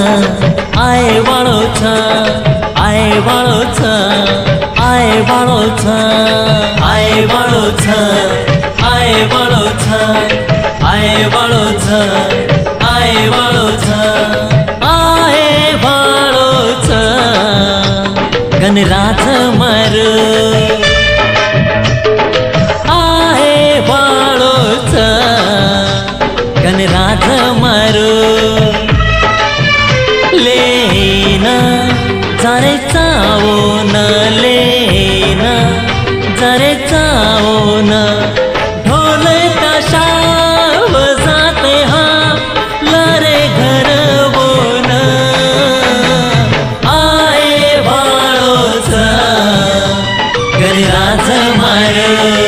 आए वालो छ आए वालो छ आए वालो छ आए वालो छ आए वालो छ आए वालो छ आए वालो छ आए वालो छ गणराज मारो आए वालो छ गणराज मारो लेना जरे चाहो न लेना जरे चाहो न ढोल ताशा बजाते हाँ लरे घर वो न आए वालो छ गणराज मारो।